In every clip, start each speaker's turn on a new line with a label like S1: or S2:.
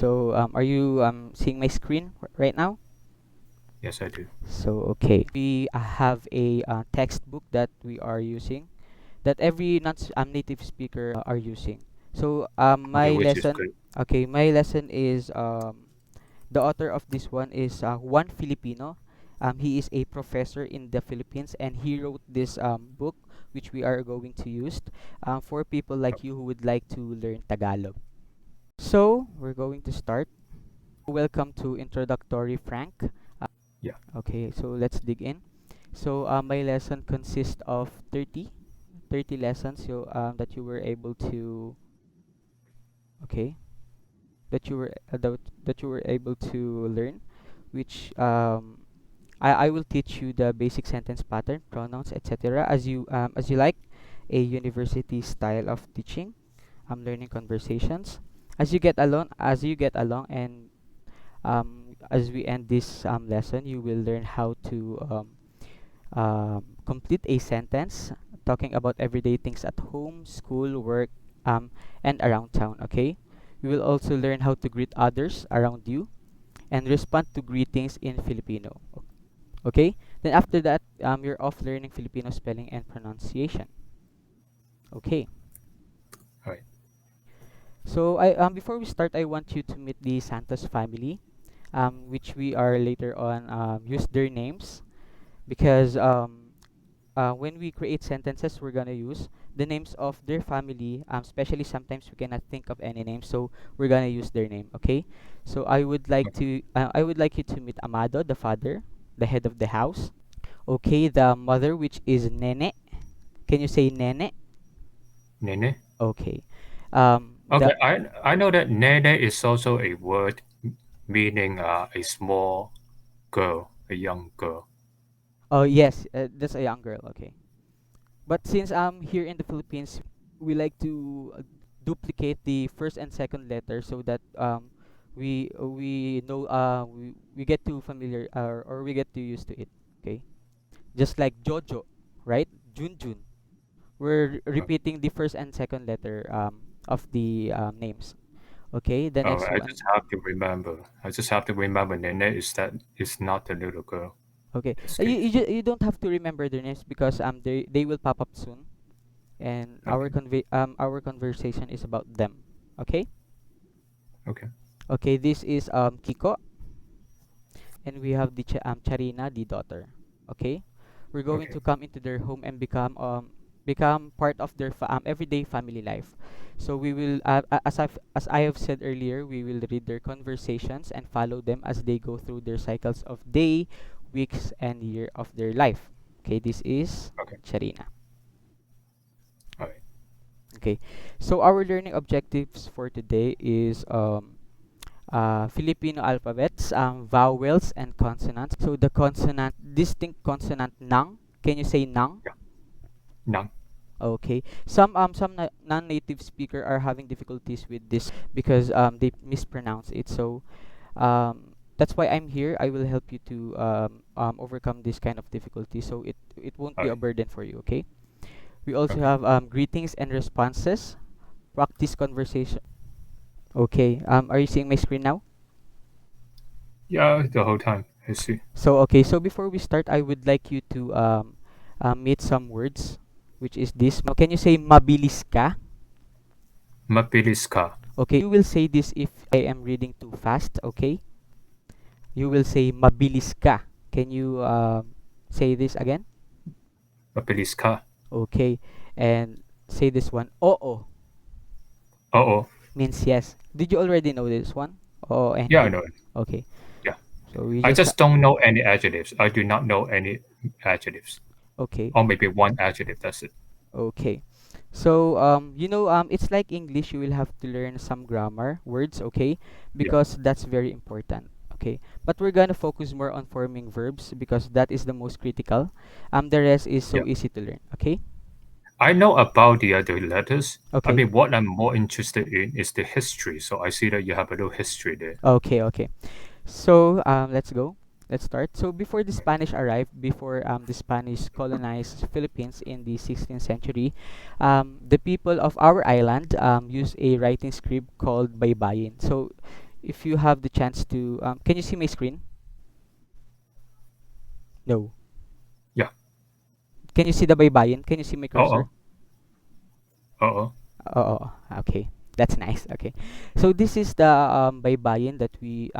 S1: So, are you seeing my screen right now?
S2: Yes, I do.
S1: So, okay. We have a textbook that we are using, that every native speaker are using. So,
S2: Okay,
S1: my
S2: which is
S1: lesson,
S2: good.
S1: okay, my lesson is the author of this one is one Filipino. He is a professor in the Philippines, and he wrote this book, which we are going to use for people like you who would like to learn Tagalog. So, we're going to start. Welcome to Introductory Frank.
S2: Yeah.
S1: Okay, so let's dig in. So, my lesson consists of 30 lessons that you were able to, okay, that you were able to learn, which I will teach you the basic sentence pattern, pronouns, etc. As you like a university style of teaching. Learning conversations. As you get along, and as we end this lesson, you will learn how to complete a sentence talking about everyday things at home, school, work, and around town. Okay. You will also learn how to greet others around you and respond to greetings in Filipino. Okay? Then after that, you're off learning Filipino spelling and pronunciation. Okay.
S2: All right.
S1: So I before we start, I want you to meet the Santos family, which we are later on use their names because when we create sentences, we're gonna use the names of their family. Especially sometimes we cannot think of any name, so we're gonna use their name. Okay. So I would like you to meet Amado, the father, the head of the house. Okay, the mother, which is Nene. Can you say Nene?
S2: Nene.
S1: Okay. The
S2: Okay, I know that nene is also a word meaning a small girl, a young girl.
S1: Oh yes, that's a young girl. Okay. But since here in the Philippines, we like to duplicate the first and second letter so that we know we get too familiar or we get too used to it. Okay. Just like Jojo, right? Junjun. We're repeating the first and second letter of the names. Okay. The
S2: Oh,
S1: next
S2: I just
S1: one.
S2: have to remember. I just have to remember nene is that is not a little girl
S1: Okay.
S2: in this
S1: You,
S2: case.
S1: you don't have to remember their names because they will pop up soon, and
S2: Okay.
S1: our conversation is about them. Okay?
S2: Okay.
S1: Okay, this is Kiko, and we have the Charina, the daughter. Okay? We're going
S2: Okay.
S1: to come into their home and become part of their everyday family life. So we will as I have said earlier, we will read their conversations and follow them as they go through their cycles of day, weeks, and year of their life. Okay, this is
S2: Okay.
S1: Charina.
S2: All right.
S1: Okay, so our learning objectives for today is Filipino alphabets, vowels, and consonants. So the consonant, distinct consonant nang. Can you say nang?
S2: Yeah. None.
S1: Okay. Some non-native speaker are having difficulties with this because they mispronounce it. So that's why I'm here. I will help you to overcome this kind of difficulty, so it won't
S2: All
S1: be a
S2: right.
S1: burden for you. Okay. We also
S2: Okay.
S1: have greetings and responses. Practice conversation. Okay. Are you seeing my screen now?
S2: Yeah, the whole time. I see.
S1: So okay, so before we start, I would like you to meet some words, which is this. Can you say mabilis ka?
S2: Mapiliska.
S1: Okay, you will say this if I am reading too fast. Okay, you will say mabilis ka. Can you say this again?
S2: Mapiliska.
S1: Okay, and say this one. Oo
S2: Uh-oh.
S1: means yes. Did you already know this one? Oh, and
S2: Yeah, I
S1: you.
S2: know it.
S1: Okay,
S2: Yeah.
S1: so we
S2: I
S1: just
S2: just don't know any adjectives. I do not know any adjectives.
S1: okay.
S2: Or maybe one adjective, that's it.
S1: Okay. So it's like English, you will have to learn some grammar words, okay?
S2: Yeah.
S1: Because that's very important. Okay. But we're gonna focus more on forming verbs because that is the most critical. The rest is
S2: Yeah.
S1: so easy to learn. Okay?
S2: I know about the other letters. I
S1: Okay.
S2: mean, what I'm more interested in is the history. So I see that you have a little history there.
S1: Okay, okay. So let's go. Let's start. So before the Spanish arrived, before the Spanish colonized Philippines in the 16th century, the people of our island used a writing script called baybayin. So if you have the chance to, can you see my screen? No.
S2: Yeah.
S1: Can you see the baybayin? Can you see my
S2: Uh
S1: cursor?
S2: oh. Uh oh.
S1: Oh, okay. That's nice. Okay. So this is the baybayin that we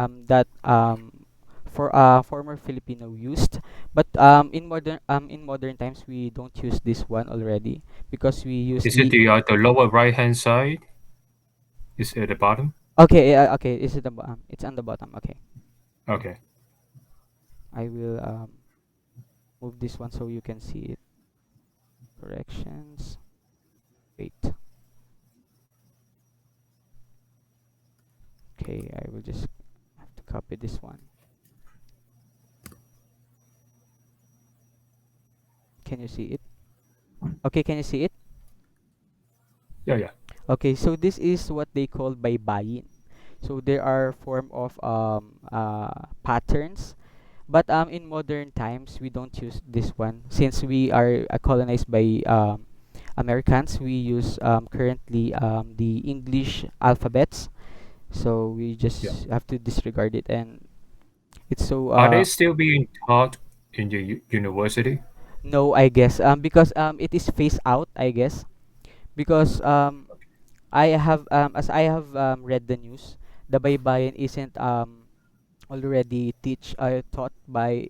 S1: for former Filipino used, but in modern times we don't use this one already because we use
S2: Is it
S1: the.
S2: the lower right hand side? Is it at the bottom?
S1: Okay, okay, is it the it's on the bottom. Okay.
S2: Okay.
S1: I will move this one so you can see it. Corrections. Wait. Okay, I will just have to copy this one. Can you see it? Okay, can you see it?
S2: Yeah, yeah.
S1: Okay, so this is what they call baybayin. So there are form of patterns, but in modern times we don't use this one since we are colonized by Americans. We use currently the English alphabets, so we
S2: Yeah.
S1: just have to disregard it, and it's so
S2: Are they still being taught in the university?
S1: no, I guess because it is phased out, I guess, because I have as I have read the news, the baybayin isn't already taught by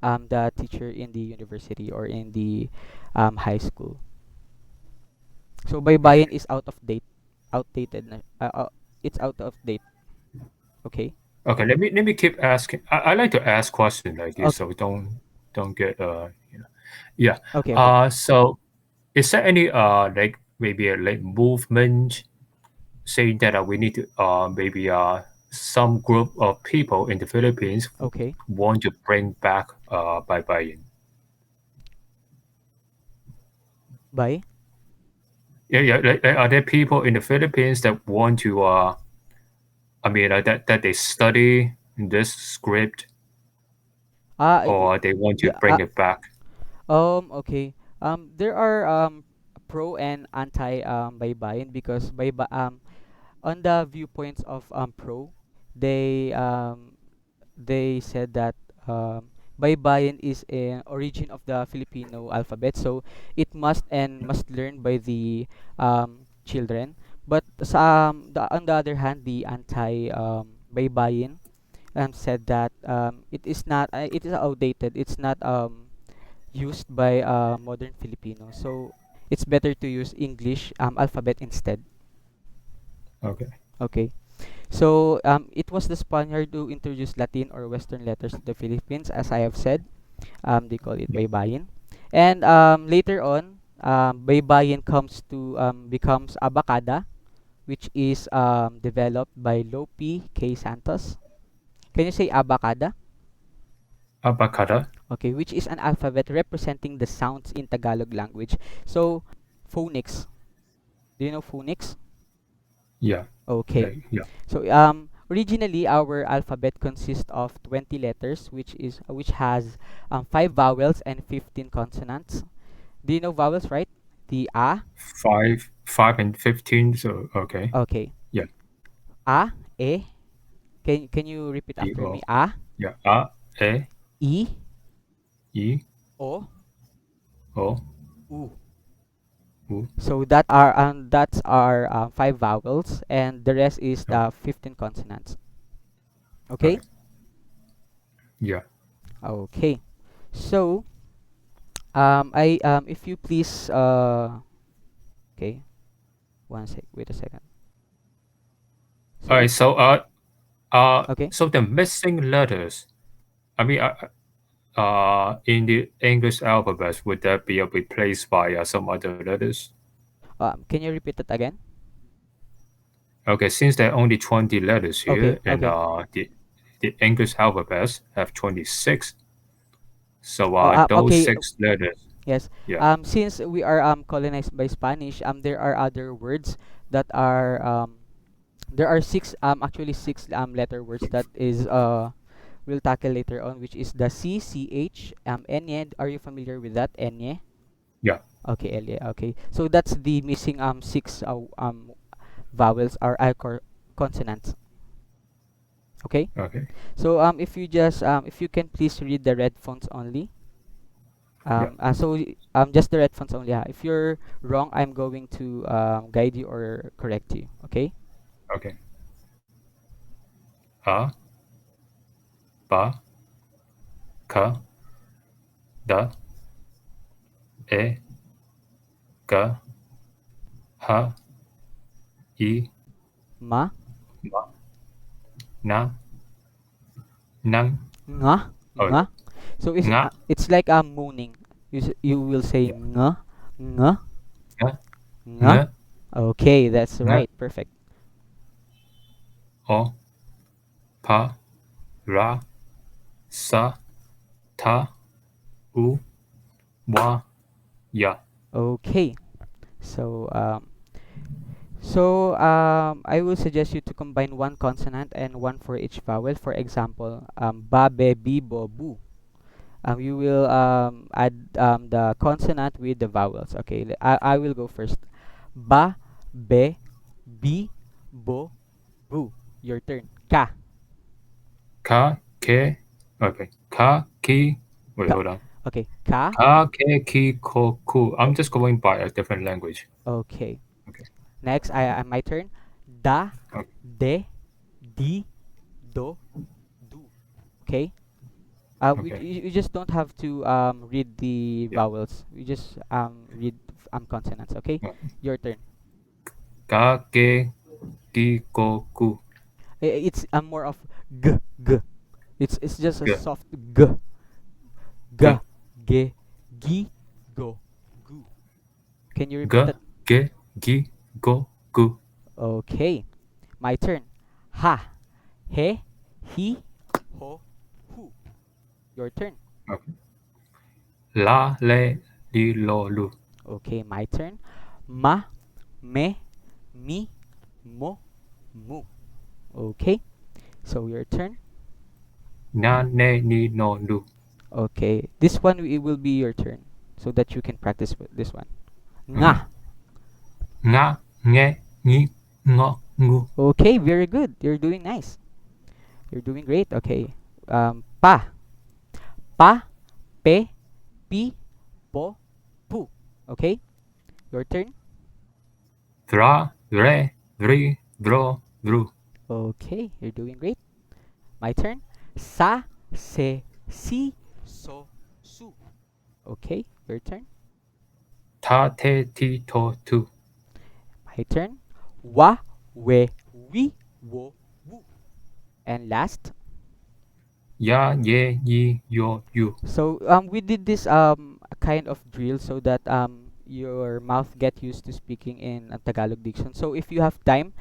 S1: the teacher in the university or in the high school. So
S2: Okay.
S1: baybayin is outdated na. It's out of date. Okay.
S2: Okay. Let me keep asking. I like to ask questions like this,
S1: Okay.
S2: so don't get yeah.
S1: Okay. Okay.
S2: So is there any like maybe a like movement saying that we need to maybe some group of people in the Philippines
S1: Okay.
S2: want to bring back by buying.
S1: Bye.
S2: Yeah, yeah. Like, are there people in the Philippines that want to I mean that they study this script or they want to
S1: Yeah.
S2: bring it back?
S1: Okay. There are pro and anti baybayin because on the viewpoints of pro, they said that baybayin is an origin of the Filipino alphabet, so it must learn by the children. But on the other hand, the anti baybayin said that it is outdated. It's not used by modern Filipinos, so it's better to use English alphabet instead.
S2: Okay.
S1: Okay. So it was the Spaniard who introduced Latin or Western letters to the Philippines, as I have said. They call it
S2: Yeah.
S1: baybayin, and later on, baybayin becomes ABAKADA, which is developed by Lope K. Santos. Can you say ABAKADA?
S2: Abakada.
S1: Okay, which is an alphabet representing the sounds in Tagalog language. So, phonics. Do you know phonics?
S2: Yeah.
S1: Okay.
S2: Like yeah.
S1: So originally our alphabet consists of 20 letters, which has 5 vowels and 15 consonants. Do you know vowels, right? The a.
S2: 5 and 15. So okay.
S1: Okay.
S2: Yeah.
S1: A, e. Can you repeat
S2: E
S1: after me?
S2: O.
S1: A,
S2: Yeah. A E
S1: e,
S2: E
S1: o,
S2: O
S1: u.
S2: U.
S1: So that's our 5 vowels, and the rest is
S2: Okay.
S1: the 15 consonants. Okay.
S2: Okay. Yeah.
S1: Okay. So I if you please okay. One sec. Wait a second. So
S2: All right.
S1: if okay,
S2: So the missing letters. I mean, in the English alphabet, would that be replaced by some other letters?
S1: can you repeat that again?
S2: Okay, since there are only 20 letters
S1: Okay,
S2: here, and
S1: okay.
S2: the English alphabet have 26, so those
S1: Okay.
S2: 6 letters,
S1: Yes.
S2: yeah,
S1: Since we are colonized by Spanish, there are other words that are there are six letter words that is we'll tackle later on, which is the C C H enye. Are you familiar with that enye?
S2: yeah,
S1: Okay, enye. Okay. So that's the missing six vowels or consonants. Okay.
S2: Okay.
S1: So if you just if you can please read the red fonts only.
S2: Yeah.
S1: Just the red fonts only. If you're wrong, I'm going to guide you or correct you. Okay.
S2: Okay. A, ba, ka, da, e, ga, ha, i,
S1: Ma,
S2: ma, na, nang.
S1: nga,
S2: Oh,
S1: nga. So
S2: nga,
S1: it's like moaning. You will say
S2: yeah,
S1: nga, nga,
S2: nga,
S1: nga.
S2: nga,
S1: Okay, that's
S2: nga,
S1: right. Perfect.
S2: o, pa, ra, sa, ta, u, wa, ya.
S1: Okay. So I will suggest you to combine one consonant and one for each vowel. For example, ba, be, bi, bo, bu. You will add the consonant with the vowels. Okay, I will go first. Ba, be, bi, bo, bu. Your turn. Ka,
S2: Ka, ke, okay. Ka, ki, wait,
S1: ka.
S2: hold on.
S1: Okay, ka.
S2: Ka, ke, ki, ko, ku. I'm just going by a different language.
S1: Okay.
S2: Okay.
S1: Next, I my turn. Da,
S2: Okay.
S1: de, di, do, do. Okay.
S2: Okay.
S1: You just don't have to read the
S2: Yeah.
S1: vowels. We just read consonants. Okay.
S2: Yeah.
S1: Your turn.
S2: Ka, ke, ki, ko, ku.
S1: It's more of g g. It's just a
S2: G,
S1: soft g
S2: g,
S1: g ge gi go gu. Can you
S2: g,
S1: repeat that?
S2: ge, gi, go, gu.
S1: Okay. My turn. Ha, he, hi, ho, hu. Your turn.
S2: Okay. La, le, li, lo, lu.
S1: Okay, my turn. Ma, me, mi, mo, mu. Okay. So your turn.
S2: Na, ne, ni, no, lu.
S1: Okay. This one it will be your turn so that you can practice with this one.
S2: Okay.
S1: Nga.
S2: Nga, nge, ni, ngo, ngu.
S1: Okay, very good. You're doing nice. You're doing great. Okay. Pa. Pa, pe, pi, po, pu. Okay? Your turn.
S2: Thra, re, vri, vro, vru.
S1: Okay, you're doing great. My turn. Sa, se, si, so, su. Okay, your turn.
S2: Ta, te, ti, to, tu.
S1: My turn. Wa, we, wi, wo, wu. And last.
S2: Ya, ye, yi, yo, yu.
S1: So we did this kind of drill so that your mouth get used to speaking in Tagalog diction. So if you have time,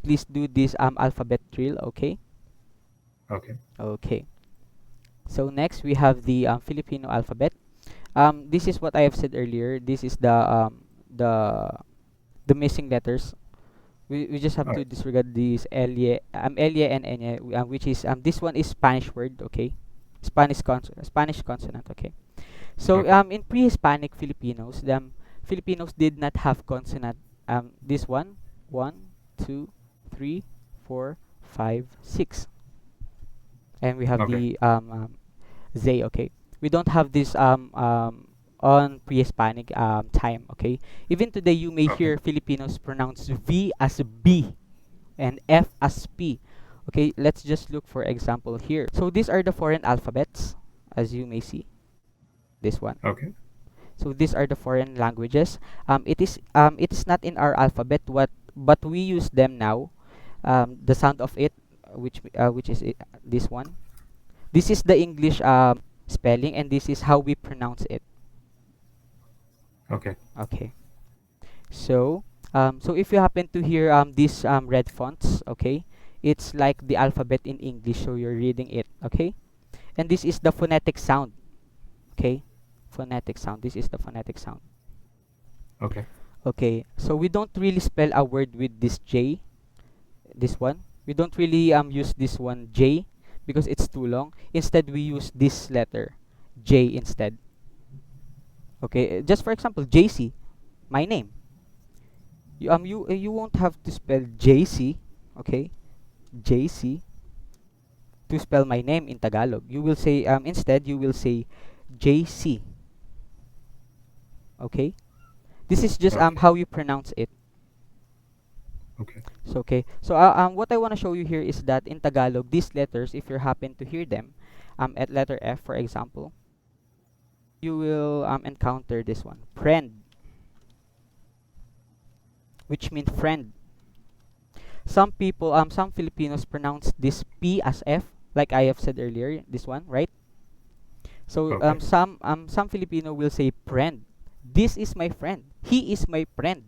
S1: please do this alphabet drill. Okay.
S2: Okay.
S1: Okay. So next we have the Filipino alphabet. This is what I have said earlier. This is the the missing letters. We just have
S2: All
S1: to
S2: right.
S1: disregard these Elia and Enya, which is this one is Spanish word. Okay. Spanish consonant. Okay. So
S2: Okay.
S1: in pre-Hispanic Filipinos, the Filipinos did not have consonant. This one, two, three, four, five, six, and we have
S2: Okay.
S1: the Zay. Okay, we don't have this on pre-Hispanic time. Okay, even today you may
S2: Okay.
S1: hear Filipinos pronounce V as B and F as P. Okay, let's just look for example here. So these are the foreign alphabets, as you may see. This one.
S2: Okay.
S1: So these are the foreign languages. It is not in our alphabet, but we use them now. The sound of it, which is this one. This is the English spelling, and this is how we pronounce it.
S2: Okay.
S1: Okay. So so if you happen to hear these red fonts, okay, it's like the alphabet in English. So you're reading it, okay. And this is the phonetic sound, okay. Phonetic sound. This is the phonetic sound.
S2: Okay.
S1: Okay, so we don't really spell a word with this J, this one. We don't really use this one J because it's too long. Instead, we use this letter J instead. Okay, just for example, JC, my name. You won't have to spell JC, okay? JC. to spell my name in Tagalog. You will say instead you will say JC. Okay? This is just
S2: Okay.
S1: how you pronounce it.
S2: Okay.
S1: So okay. So what I want to show you here is that in Tagalog, these letters, if you happen to hear them, at letter F, for example, you will encounter this one, friend, which means friend. Some people, some Filipinos pronounce this P as F, like I have said earlier. This one, right? So
S2: Okay.
S1: some Filipino will say friend. This is my friend. He is my friend,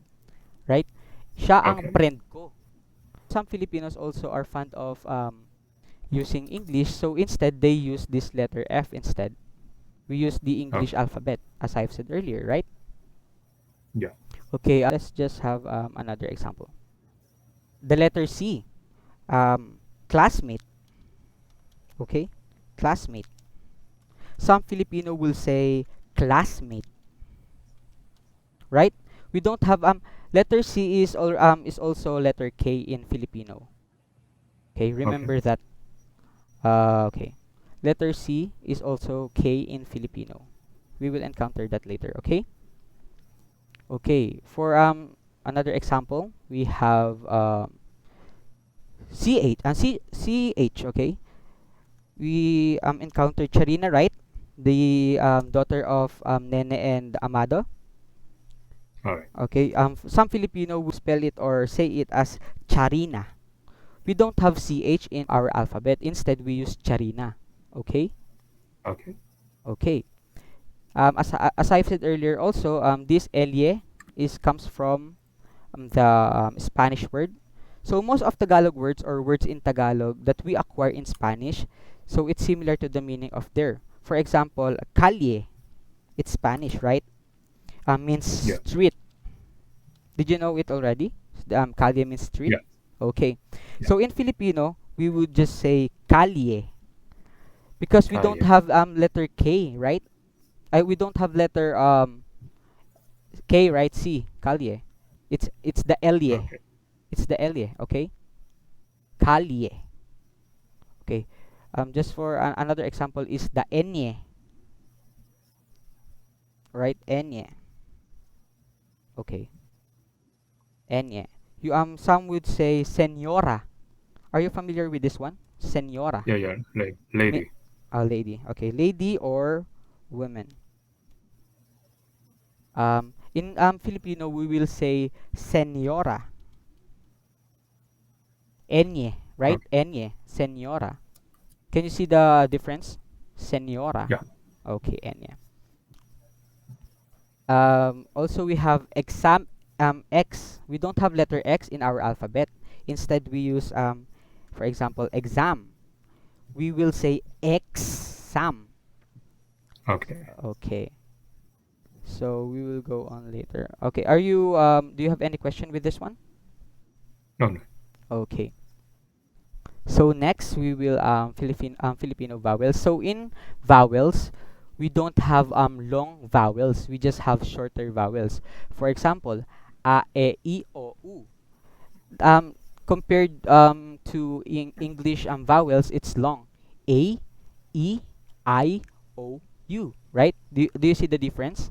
S1: right? Siya ang
S2: Okay.
S1: friend ko. Some Filipinos also are fond of using English, so instead they use this letter F instead. We use the English
S2: Okay.
S1: alphabet, as I've said earlier, right?
S2: Yeah.
S1: Okay, let's just have another example. The letter C, um, classmate, okay? Classmate. Some Filipino will say classmate, right? We don't have letter C is also letter K in Filipino. Okay,
S2: Okay.
S1: remember that. Okay. Letter C is also K in Filipino. We will encounter that later, okay? Okay, for another example, we have CH, CH, okay? We encountered Charina, right? The daughter of Nene and Amado.
S2: All right.
S1: Okay, some Filipino will spell it or say it as Charina. We don't have CH in our alphabet. Instead, we use Charina. Okay?
S2: Okay.
S1: Okay. As I've said earlier also, this Elie is comes from the Spanish word. So most of Tagalog words or words in Tagalog that we acquire in Spanish, so it's similar to the meaning of there. For example, calle, it's Spanish, right? Means
S2: Yeah.
S1: street. Did you know it already? Calle means street.
S2: Yeah.
S1: Okay.
S2: Yeah.
S1: So in Filipino, we would just say calle because we don't
S2: Kaya.
S1: have letter K, right? We don't have letter K, right? C, calle. It's the Elie.
S2: Okay.
S1: It's the Elie, okay? Calle. Okay. Just for another example is the enye, right? Enye. Okay. Enye. You some would say senora. Are you familiar with this one? Senora.
S2: Yeah. Yeah.
S1: Mi-
S2: Lady.
S1: a lady. Okay, lady or woman. In Filipino we will say senora. Enye, right?
S2: Okay.
S1: Enye, senora. Can you see the difference? Senora.
S2: Yeah.
S1: Okay, enye. Also we have X. We don't have letter X in our alphabet. Instead we use for example exam. We will say exam.
S2: Okay.
S1: Okay. So we will go on later. Okay. Are you do you have any question with this one?
S2: No. No.
S1: Okay. So next we will Filipino vowels. So in vowels, we don't have long vowels. We just have shorter vowels. For example, a, e, I, o, u. Um Compared to English vowels, it's long. A, E, I, O, U, right? Do you see the difference?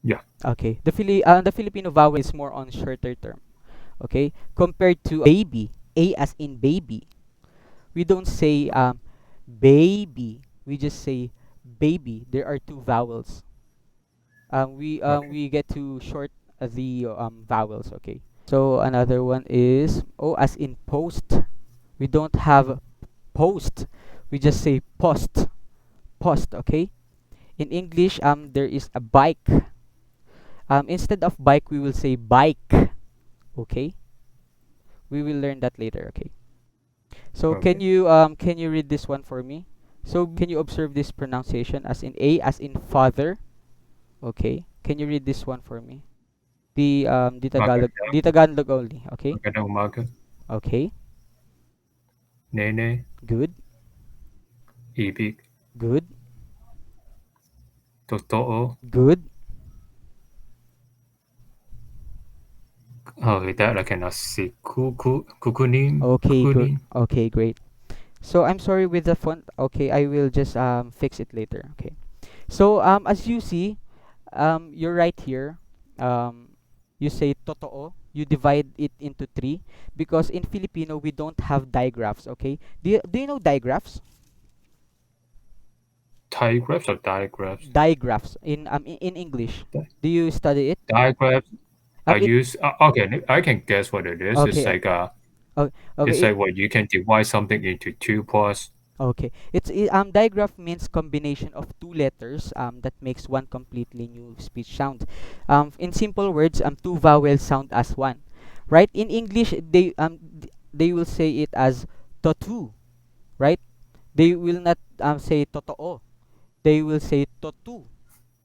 S2: Yeah.
S1: Okay. The Filipino vowel is more on shorter term. Okay? Compared to baby, A as in baby. We don't say baby. We just say baby. There are two vowels.
S2: Okay.
S1: We get to short the vowels. Okay. So another one is O as in post. We don't have post. We just say post. Post. Okay. In English, there is a bike. Instead of bike, we will say bike. Okay. We will learn that later. Okay. So
S2: Okay.
S1: can you read this one for me? So can you observe this pronunciation as in A as in father? Okay. Can you read this one for me?
S2: Maganda.
S1: The Tagalog only. Okay.
S2: Magandang umaga.
S1: Okay.
S2: Nene.
S1: Good.
S2: Ibig.
S1: Good.
S2: Totoo.
S1: Good.
S2: Oh, that I cannot see. Kukunin.
S1: Okay, good.
S2: Kukunin.
S1: Okay, great. So I'm sorry with the font. Okay, I will just fix it later. Okay. So as you see, you're right here. You say totoo. You divide it into three because in Filipino we don't have digraphs. Okay. Do you know digraphs?
S2: Digraphs or digraphs?
S1: Digraphs in English. Do you study it?
S2: Digraphs. I
S1: It
S2: use okay. I can guess what it is.
S1: okay. o-
S2: It's
S1: Okay.
S2: like what you can divide something into two parts.
S1: Okay. Digraph means combination of two letters that makes one completely new speech sound. In simple words, two vowels sound as one. Right? In English, they will say it as totu, right? They will not say totoo. They will say totu,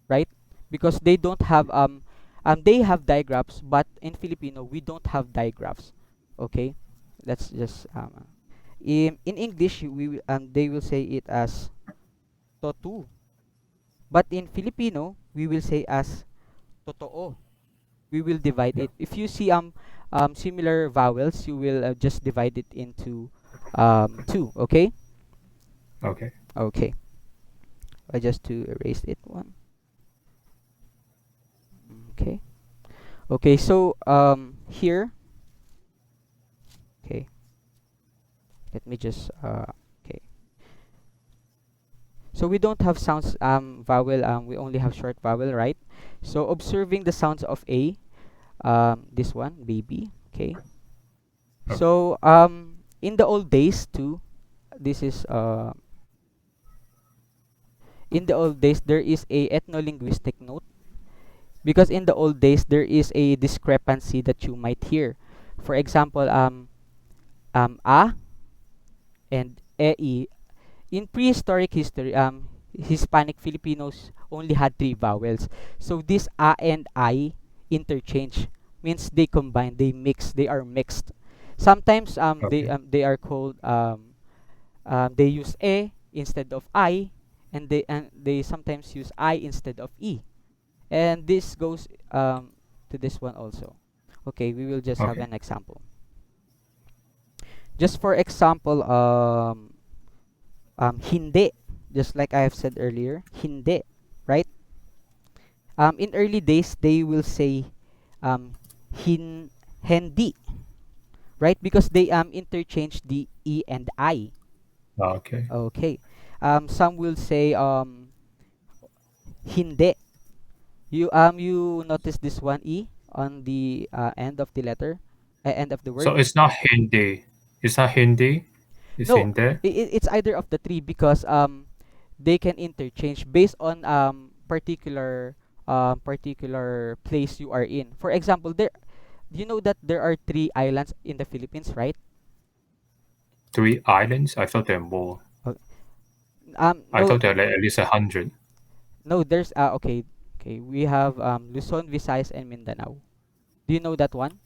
S1: right? Because they have digraphs, but in Filipino we don't have digraphs. Okay? Let's just in English they will say it as totu, but in Filipino we will say as totoo. We will divide
S2: Yeah.
S1: it. If you see similar vowels, you will just divide it into two. Okay.
S2: Okay.
S1: Okay. I just to erase it one. Okay. Okay. So here. Okay. Let me just okay. So we don't have sounds vowel, we only have short vowel, right? So observing the sounds of A, this one, baby, okay?
S2: Okay.
S1: So in the old days too, this is in the old days there is a ethno-linguistic note because in the old days there is a discrepancy that you might hear. For example, a and e. In prehistoric history, Hispanic Filipinos only had three vowels. So this a and I interchange means they combine, they mix, they are mixed. Sometimes
S2: Okay.
S1: they are called they use e instead of I, and they sometimes use I instead of e. And this goes to this one also. Okay, we will just have
S2: Okay.
S1: an example. Just for example, hindi, just like I have said earlier, hindi, right? In early days they will say um hindi, right? Because they interchange the e and I.
S2: Okay.
S1: Okay. Some will say hindi. You notice this one e on the end of the letter, end of the
S2: So
S1: word.
S2: it's not Hindi. It's not Hindi. It's
S1: No,
S2: Hindi.
S1: it's either of the three because they can interchange based on particular place you are in. For example, you know that there are three islands in the Philippines, right?
S2: Three islands. I thought there were more.
S1: Uh,
S2: I
S1: no,
S2: thought there were like at least 100.
S1: no, there's okay, okay. We have Luzon, Visayas, and Mindanao. Do you know that one?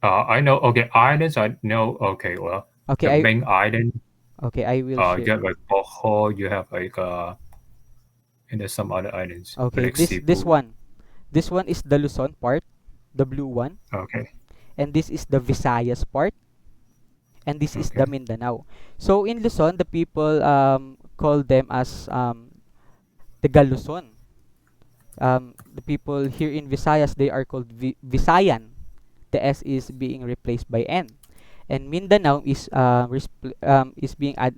S2: I know. Okay, islands. I know. Okay, well,
S1: Okay,
S2: the main island.
S1: I will share.
S2: You have like Bohol. You have like and there's some other islands
S1: Okay,
S2: like
S1: this
S2: Cebu.
S1: one, this one is the Luzon part, the blue one,
S2: Okay.
S1: and this is the Visayas part, and this is the
S2: Okay.
S1: Mindanao. So in Luzon, the people call them as Taga Luzon. The people here in Visayas, they are called Visayan. The S is being replaced by N, and Mindanao is being add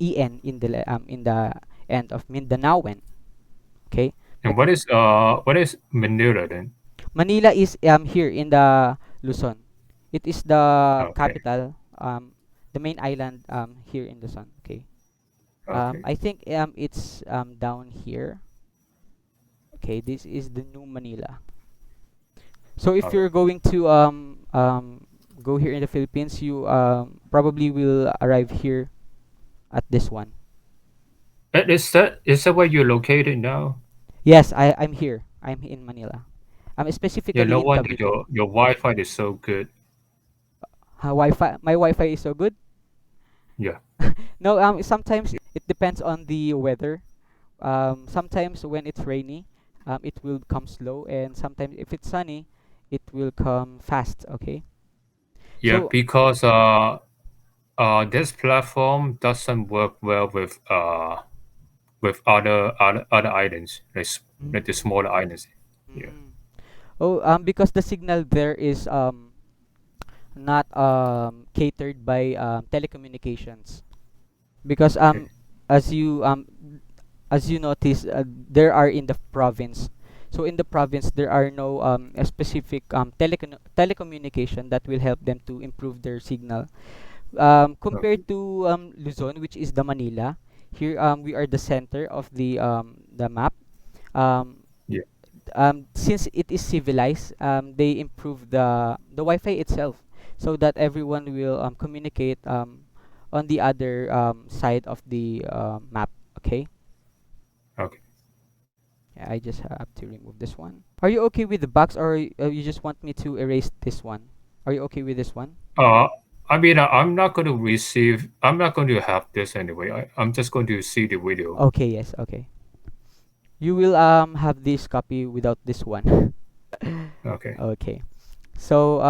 S1: en in the end of Mindanaoan. Okay,
S2: And
S1: but
S2: what is Manila then?
S1: Manila is here in the Luzon. It is the
S2: Okay.
S1: capital, the main island here in Luzon. Okay.
S2: Okay.
S1: I think it's down here. Okay, this is the new Manila. So if
S2: Okay.
S1: you're going to go here in the Philippines, you probably will arrive here at this one.
S2: Is that where you're located now?
S1: Yes, I'm here. I'm in Manila. I'm
S2: Yeah.
S1: specifically
S2: No
S1: in
S2: wonder
S1: Cavite.
S2: your Wi-Fi is so good.
S1: Wi-Fi, my Wi-Fi is so good.
S2: Yeah.
S1: No, sometimes it depends on the weather. Sometimes when it's rainy, it will come slow, and sometimes if it's sunny, it will come fast. Okay.
S2: Yeah.
S1: So
S2: Because This platform doesn't work well with other islands, like the
S1: Mm.
S2: smaller islands. Yeah.
S1: Mm. Oh, because the signal there is not catered by telecommunications. Because
S2: Okay.
S1: as you notice, there are in the province. So in the province there are no a specific telecommunication that will help them to improve their signal.
S2: Okay.
S1: Compared to Luzon, which is the Manila, here we are the center of the map. Um,
S2: Yeah.
S1: since it is civilized, they improve the Wi-Fi itself so that everyone will communicate on the other side of the map. Okay,
S2: Okay.
S1: yeah, I just have to remove this one. Are you okay with the box, or you just want me to erase this one? Are you okay with this one?
S2: Uh, I'm not going to receive. I'm not going to have this anyway. I'm just going to see the video.
S1: Okay, yes, okay. You will have this copy without this one.
S2: Okay.
S1: Okay. So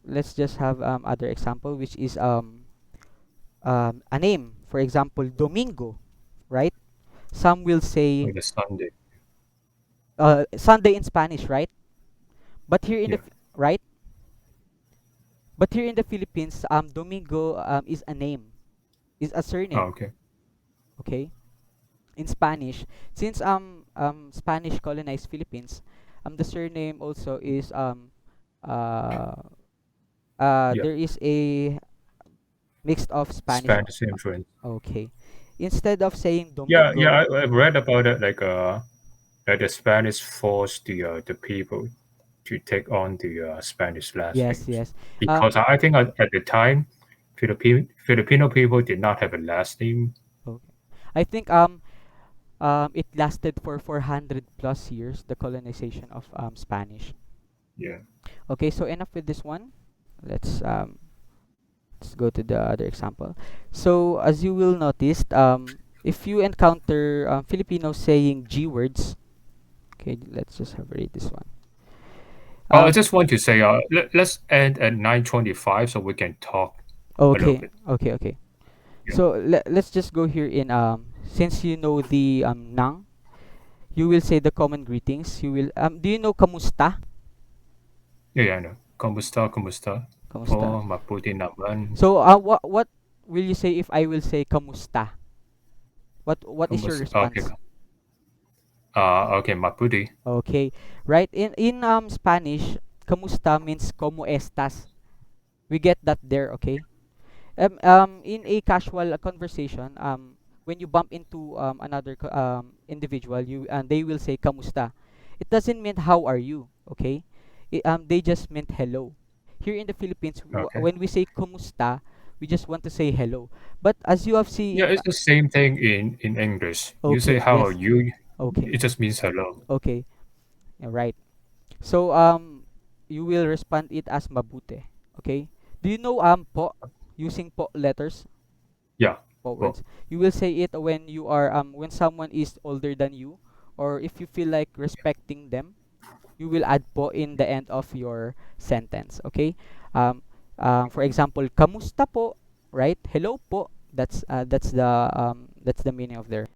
S1: let's just have other example, which is a name. For example, Domingo, right? Some will say
S2: Like the Sunday.
S1: Sunday in Spanish, right? But here in the
S2: Yeah.
S1: right? But here in the Philippines, Domingo is a name, is a
S2: Oh,
S1: surname.
S2: okay.
S1: Okay, in Spanish, since Spanish colonized Philippines, the surname also is uh
S2: Yeah.
S1: there is a mixed of Spanish.
S2: Spanish influence.
S1: Okay, instead of saying
S2: Yeah. Yeah.
S1: Domingo,
S2: I read about it. Like the Spanish forced the people to take on the Spanish last
S1: yes,
S2: names
S1: yes.
S2: because I think at the time, Filipino people did not have a last name.
S1: Okay. I think it lasted for 400 plus years, the colonization of Spanish.
S2: Yeah.
S1: Okay, so enough with this one. Let's go to the other example. So as you will notice, if you encounter Filipinos saying G words, okay, let's just have read this one.
S2: I
S1: Um,
S2: just want to say, let's end at 9:25 so we can talk a little
S1: okay,
S2: bit.
S1: okay, okay.
S2: Yeah.
S1: So let's just go here in since you know the nang, you will say the common greetings. You will do you know kamusta?
S2: Yeah, yeah, I know. Kumusta, kumusta.
S1: Kamusta.
S2: Po, mabuti naman.
S1: So what will you say if I will say kamusta? What is your
S2: Kumusta. Okay.
S1: response?
S2: Okay, mabuti.
S1: Okay. Right, in Spanish, kamusta means como estas. We get that there, okay? In a casual conversation, when you bump into another individual, you and they will say kamusta. It doesn't mean how are you, okay? They just meant hello. Here in the Philippines,
S2: Okay.
S1: when we say kumusta, we just want to say hello. But as you have
S2: Yeah,
S1: seen,
S2: it's the same thing in English. You say
S1: okay,
S2: how are
S1: yes,
S2: you,
S1: okay,
S2: it just means hello.
S1: okay, yeah, right. So you will respond it as mabute, okay? Do you know po, using po letters?
S2: Yeah. Po.
S1: Forwards. You will say it when you are when someone is older than you, or if you feel like respecting them, you will add po in the end of your sentence. Okay. Um, for example, kamusta po, right? Hello po. That's the meaning of there.